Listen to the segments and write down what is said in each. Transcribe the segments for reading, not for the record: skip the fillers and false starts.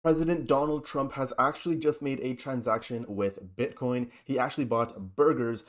President Donald Trump has actually just made a transaction with Bitcoin. He actually bought burgers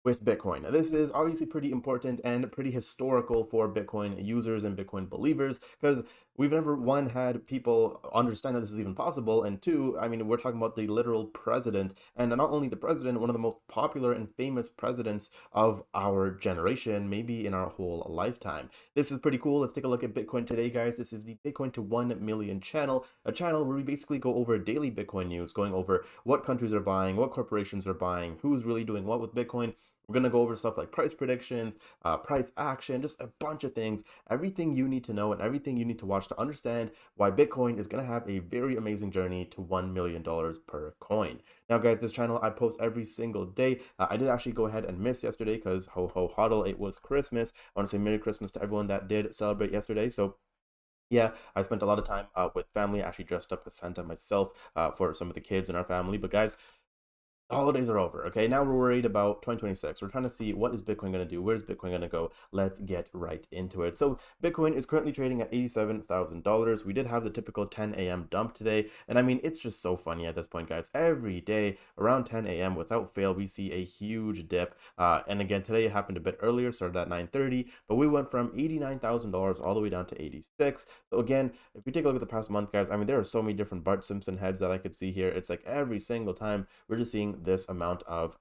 with Bitcoin. Now, this is obviously pretty important and pretty historical for Bitcoin users and Bitcoin believers because we've never, one, had people understand that this is even possible, and two, I mean, we're talking about the literal president, and not only the president, one of the most popular and famous presidents of our generation, maybe in our whole lifetime. This is pretty cool. Let's take a look at Bitcoin today, guys. This is the Bitcoin to 1 million channel, a channel where we basically go over daily Bitcoin news, going over what countries are buying, what corporations are buying, who's really doing what with Bitcoin. We're going to go over stuff like price predictions, price action, just a bunch of things, everything you need to know and everything you need to watch to understand why Bitcoin is going to have a very amazing journey to $1 million per coin. Now, guys, this channel I post every single day. I did actually go ahead and miss yesterday because ho ho huddle, it was Christmas. I want to say Merry Christmas to everyone that did celebrate yesterday. So yeah, I spent a lot of time with family. I actually dressed up as Santa myself for some of the kids in our family. But guys, the holidays are over. Okay, now we're worried about 2026. We're trying to see what is Bitcoin going to do. Where's Bitcoin going to go? Let's get right into it. So Bitcoin is currently trading at $87,000. We did have the typical 10 a.m. dump today, and I mean, it's just so funny at this point, guys. Every day around 10 a.m. without fail, we see a huge dip. And again, today it happened a bit earlier, started at 9:30, but we went from $89,000 all the way down to 86. So again, if you take a look at the past month, guys, I mean, there are so many different Bart Simpson heads that I could see here. It's like every single time we're just seeing this amount of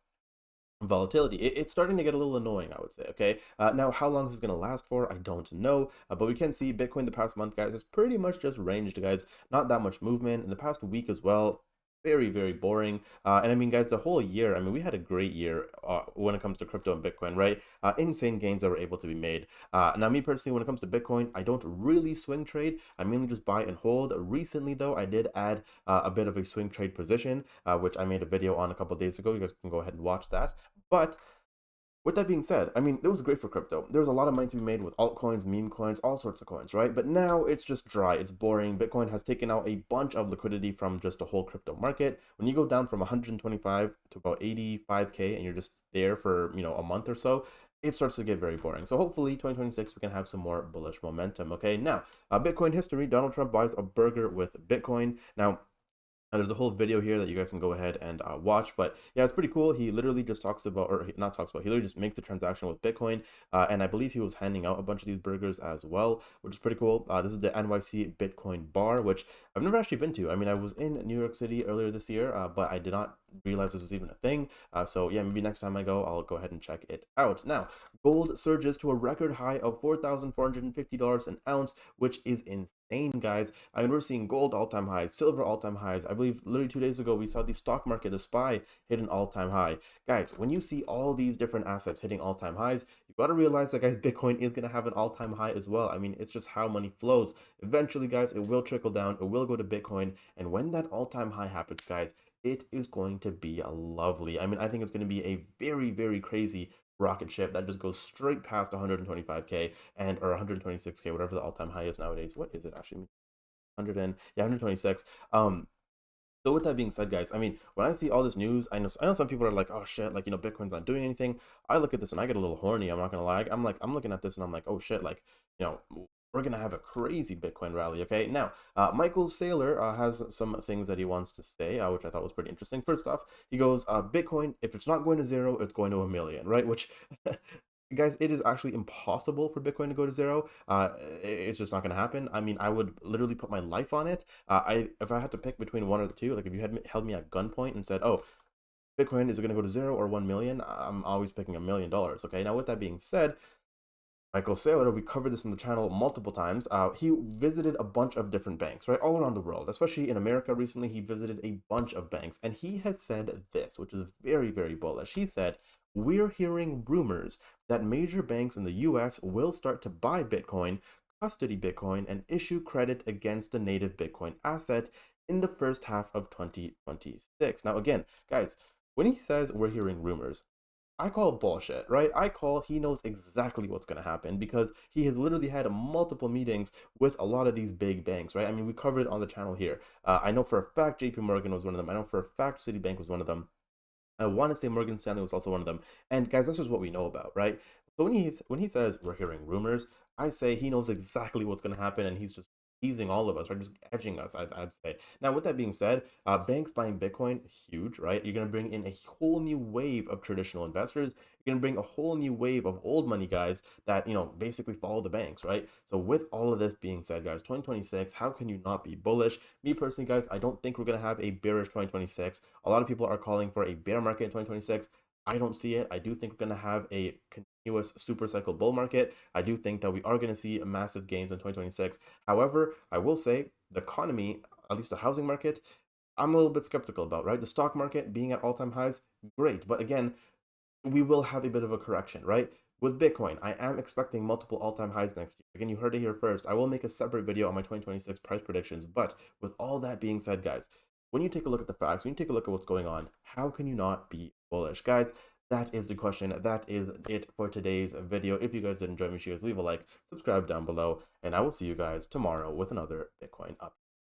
volatility. It's starting to get a little annoying, I would say. Okay, now how long this is going to last for, I don't know, but we can see Bitcoin the past month, guys, is pretty much just ranged, guys. Not that much movement in the past week as well. Very, very boring. And I mean, guys, the whole year, I mean, we had a great year when it comes to crypto and Bitcoin, right? Insane gains that were able to be made. Now, me personally, when it comes to Bitcoin, I don't really swing trade. I mainly just buy and hold. Recently, though, I did add a bit of a swing trade position, which I made a video on a couple days ago. You guys can go ahead and watch that. But with that being said, I mean, it was great for crypto. There was a lot of money to be made with altcoins, meme coins, all sorts of coins, right? But now it's just dry. It's boring. Bitcoin has taken out a bunch of liquidity from just the whole crypto market. When you go down from 125 to about 85K and you're just there for, a month or so, it starts to get very boring. So hopefully 2026 we can have some more bullish momentum. Okay, now Bitcoin history. Donald Trump buys a burger with Bitcoin. Now there's a whole video here that you guys can go ahead and watch, but yeah, it's pretty cool. He literally just talks about, or not talks about, he literally just makes the transaction with Bitcoin, and I believe he was handing out a bunch of these burgers as well, which is pretty cool. This is the NYC Bitcoin bar, which I've never actually been to. I mean, I was in New York City earlier this year, but I did not realize this was even a thing. So yeah, maybe next time I go, I'll go ahead and check it out. Now, gold surges to a record high of $4,450 an ounce, which is insane, guys. I mean, we're seeing gold all-time highs, silver all-time highs. I believe literally 2 days ago we saw the stock market, the SPY, hit an all-time high. Guys, when you see all these different assets hitting all-time highs, you got to realize that, guys, Bitcoin is going to have an all-time high as well. I mean, it's just how money flows. Eventually, guys, it will trickle down. It will go to Bitcoin. And when that all-time high happens, guys, it is going to be a lovely. I mean, I think it's going to be a very, very crazy rocket ship that just goes straight past 125K and or 126K, whatever the all-time high is nowadays. What is it actually? 100 and yeah, 126. So with that being said, guys, I mean, when I see all this news, I know some people are like, oh shit, like Bitcoin's not doing anything. I look at this and I get a little horny. I'm not gonna lie. I'm looking at this and I'm like, oh shit, like we're gonna have a crazy Bitcoin rally. Okay, now Michael Saylor has some things that he wants to say, which I thought was pretty interesting. First off, he goes, Bitcoin, if it's not going to zero, it's going to a million, right? Which guys, it is actually impossible for Bitcoin to go to zero. It's just not going to happen. I mean, I would literally put my life on it. If I had to pick between one or the two, like if you had held me at gunpoint and said, "Oh, Bitcoin is it going to go to zero or 1 million?" I'm always picking $1 million. Okay. Now, with that being said, Michael Saylor, we covered this on the channel multiple times. He visited a bunch of different banks, right, all around the world, especially in America recently. He visited a bunch of banks, and he has said this, which is very, very bullish. He said, we're hearing rumors that major banks in the US will start to buy Bitcoin, custody Bitcoin, and issue credit against the native Bitcoin asset in the first half of 2026. Now, again, guys, when he says we're hearing rumors, I call bullshit, right? I call he knows exactly what's going to happen because he has literally had multiple meetings with a lot of these big banks, right? I mean, we covered it on the channel here. I know for a fact JP Morgan was one of them. I know for a fact Citibank was one of them. I want to say Morgan Stanley was also one of them. And guys, that's just what we know about, right? So when he says we're hearing rumors, I say he knows exactly what's going to happen and he's just teasing all of us, right? Just edging us, I'd say. Now, with that being said, banks buying Bitcoin, huge, right? You're going to bring in a whole new wave of traditional investors. You're going to bring a whole new wave of old money guys that, basically follow the banks, right? So with all of this being said, guys, 2026, how can you not be bullish? Me personally, guys, I don't think we're going to have a bearish 2026. A lot of people are calling for a bear market in 2026. I don't see it. I do think we're going to have a continuous super cycle bull market. I do think that we are going to see massive gains in 2026. However, I will say the economy, at least the housing market, I'm a little bit skeptical about, right? The stock market being at all-time highs, great. But again, we will have a bit of a correction, right? With Bitcoin, I am expecting multiple all-time highs next year. Again, you heard it here first. I will make a separate video on my 2026 price predictions. But with all that being said, guys, when you take a look at the facts, when you take a look at what's going on, how can you not be bullish? Guys, that is the question. That is it for today's video. If you guys did enjoy, make sure you guys leave a like, subscribe down below, and I will see you guys tomorrow with another Bitcoin update.